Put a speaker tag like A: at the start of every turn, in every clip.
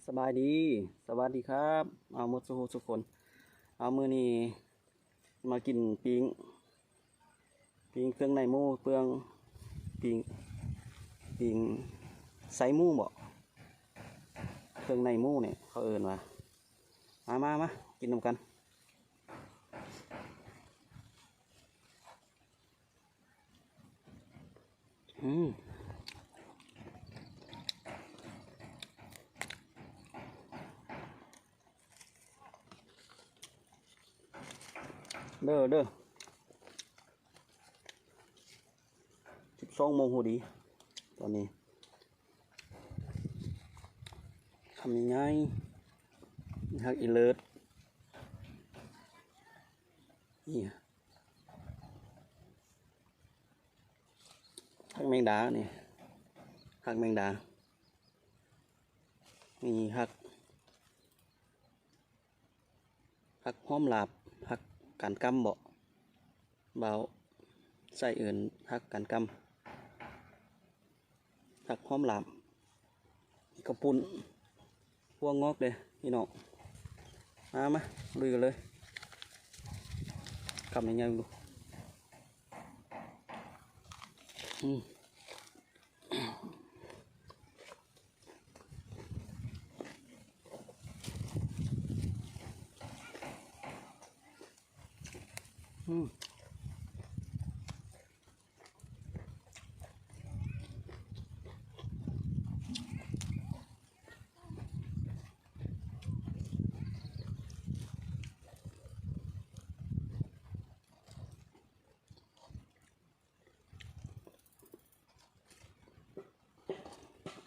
A: สบายดีสวัสดีครับเอาหมดสุกคนเอามือนี้มากินปิ้งเครื่องในหมูเปลืองปิ้งปิ้งไซหมูบ่เครื่องในหมูเนี่ยเขาเอิ้นว่ามากินนำกันอืมเด้อ12 โมงพอดีตอนนี้ทำยังไงฮักอีเลิศนี่ฮักแมงดานี่ฮักแมงดามีฮักหอมลาบฮักการกำบ่เบาใส่เอื่นฮักการกำฮักหอมลาบกระปุ่นพวงงอกเลยพี่น้องมาลุยกันเลยคำยังไงดูอืมข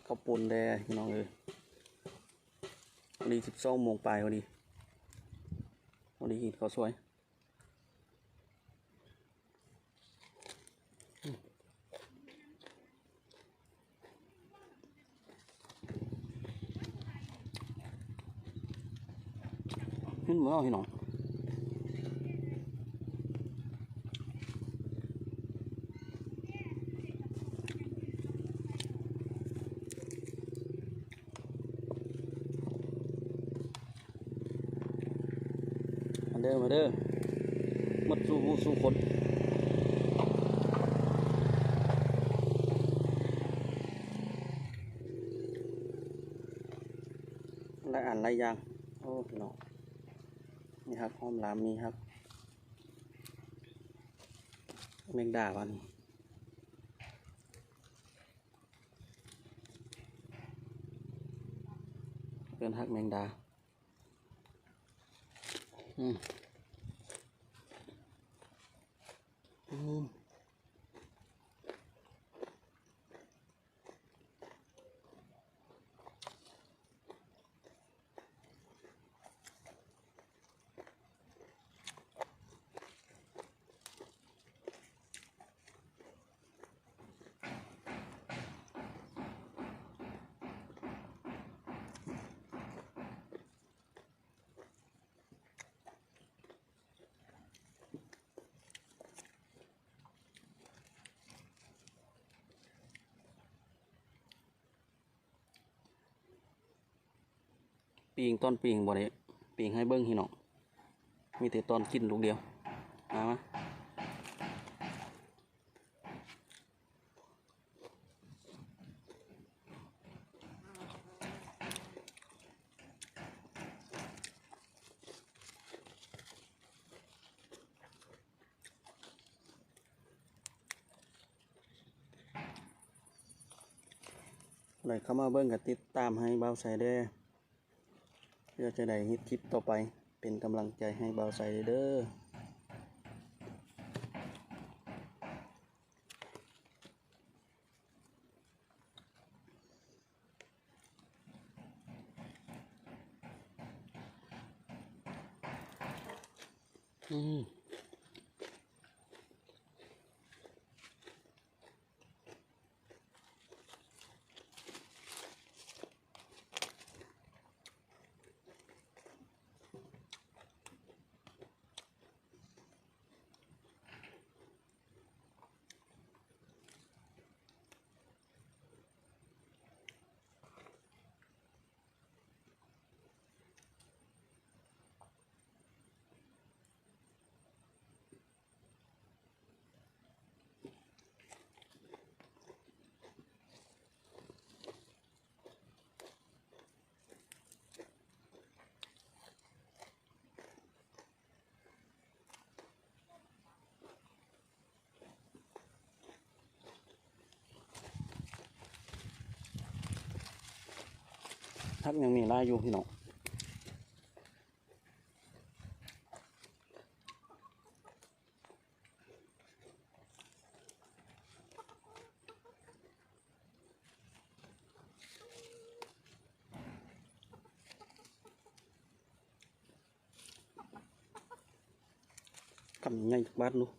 A: ้าวปุ้นแดงพี่น้องเลยวันนี้12 โมงปลายวันนี้กินข้าวสวยขึ้นมาแล้วพี่น้องมาเด้อหมดสู้คนหลายอันหลายอย่างโอ้พี่น้องมีฮักหอมลามมีฮักแมงดาวันเป็นฮักแมงดาอืมปีงต้นปีงบ่ได้ปีงให้เบิ้งพี่น้องมีแต่ตอนกินลูกเดียวมาเลยเข้ามาเบิ้งกับติดตามให้เบาใส่ได้เพื่อจะได้ฮิตคลิปต่อไปเป็นกำลังใจให้เบาใส่เด้ออืม ทักยังมีลายอยู่พี่น้องกำยังจากบ้านนู้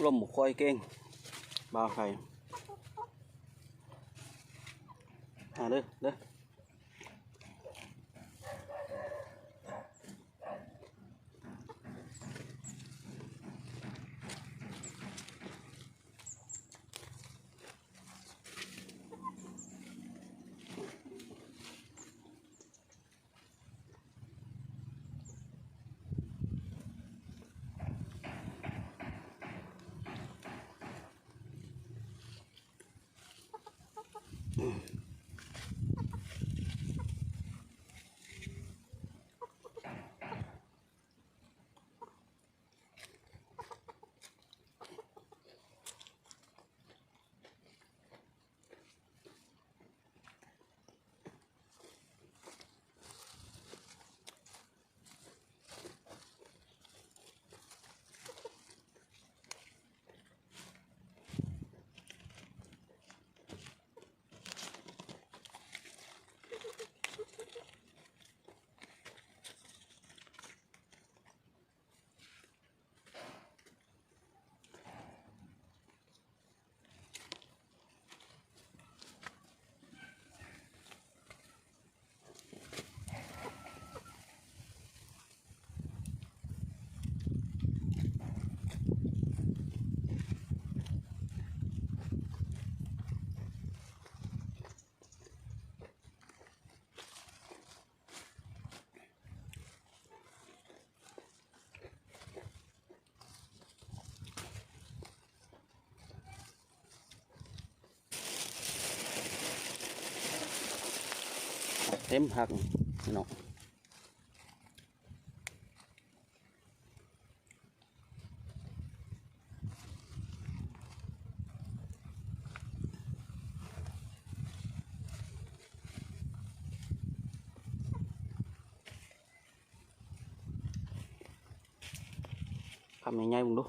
A: ลมหมกคอยเก่งบ่าวไข่เด้อเด้อเต็มหักพี่น้องทำยังไงบุ้งดู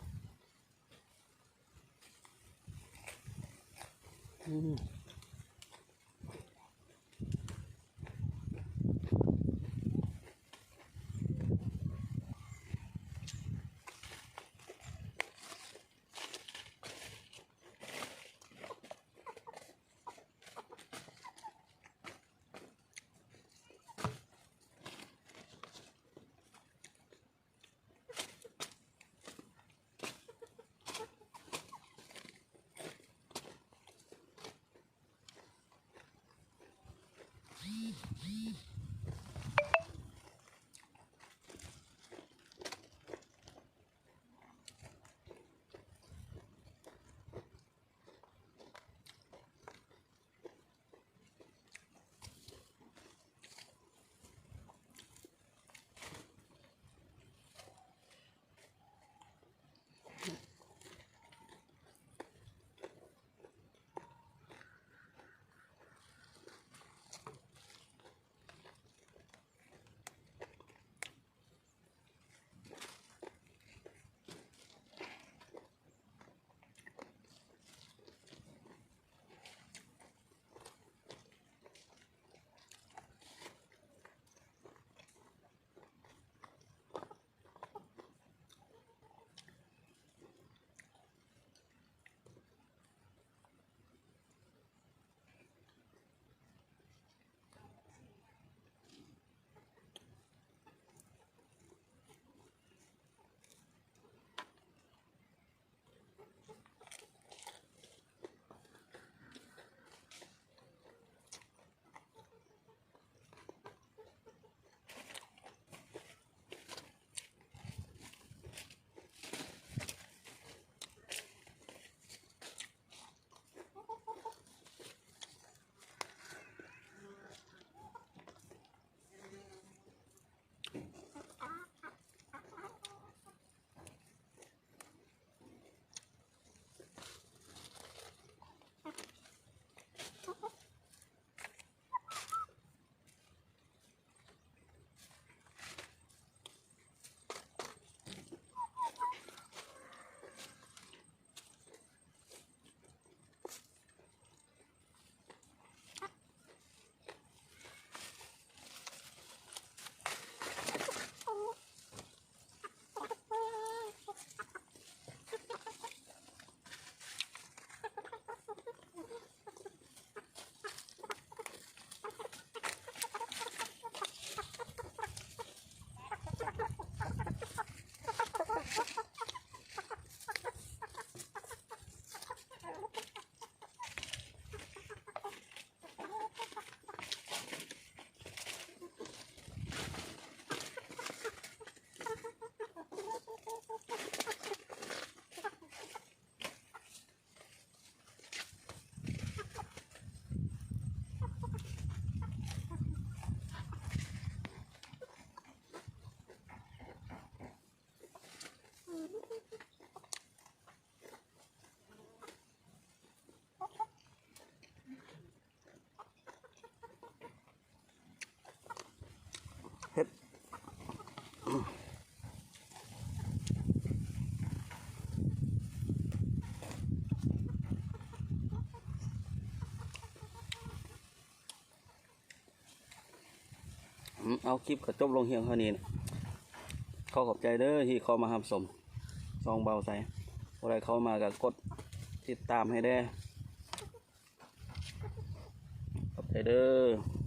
A: เอาคลิปก็จบลงเฮียงเท่านี้นะขอขอบใจเด้อที่เข้ามารับชมซองเบาใส่อะไรเข้ามาก็กดติดตามให้ได้ขอบใจเด้อ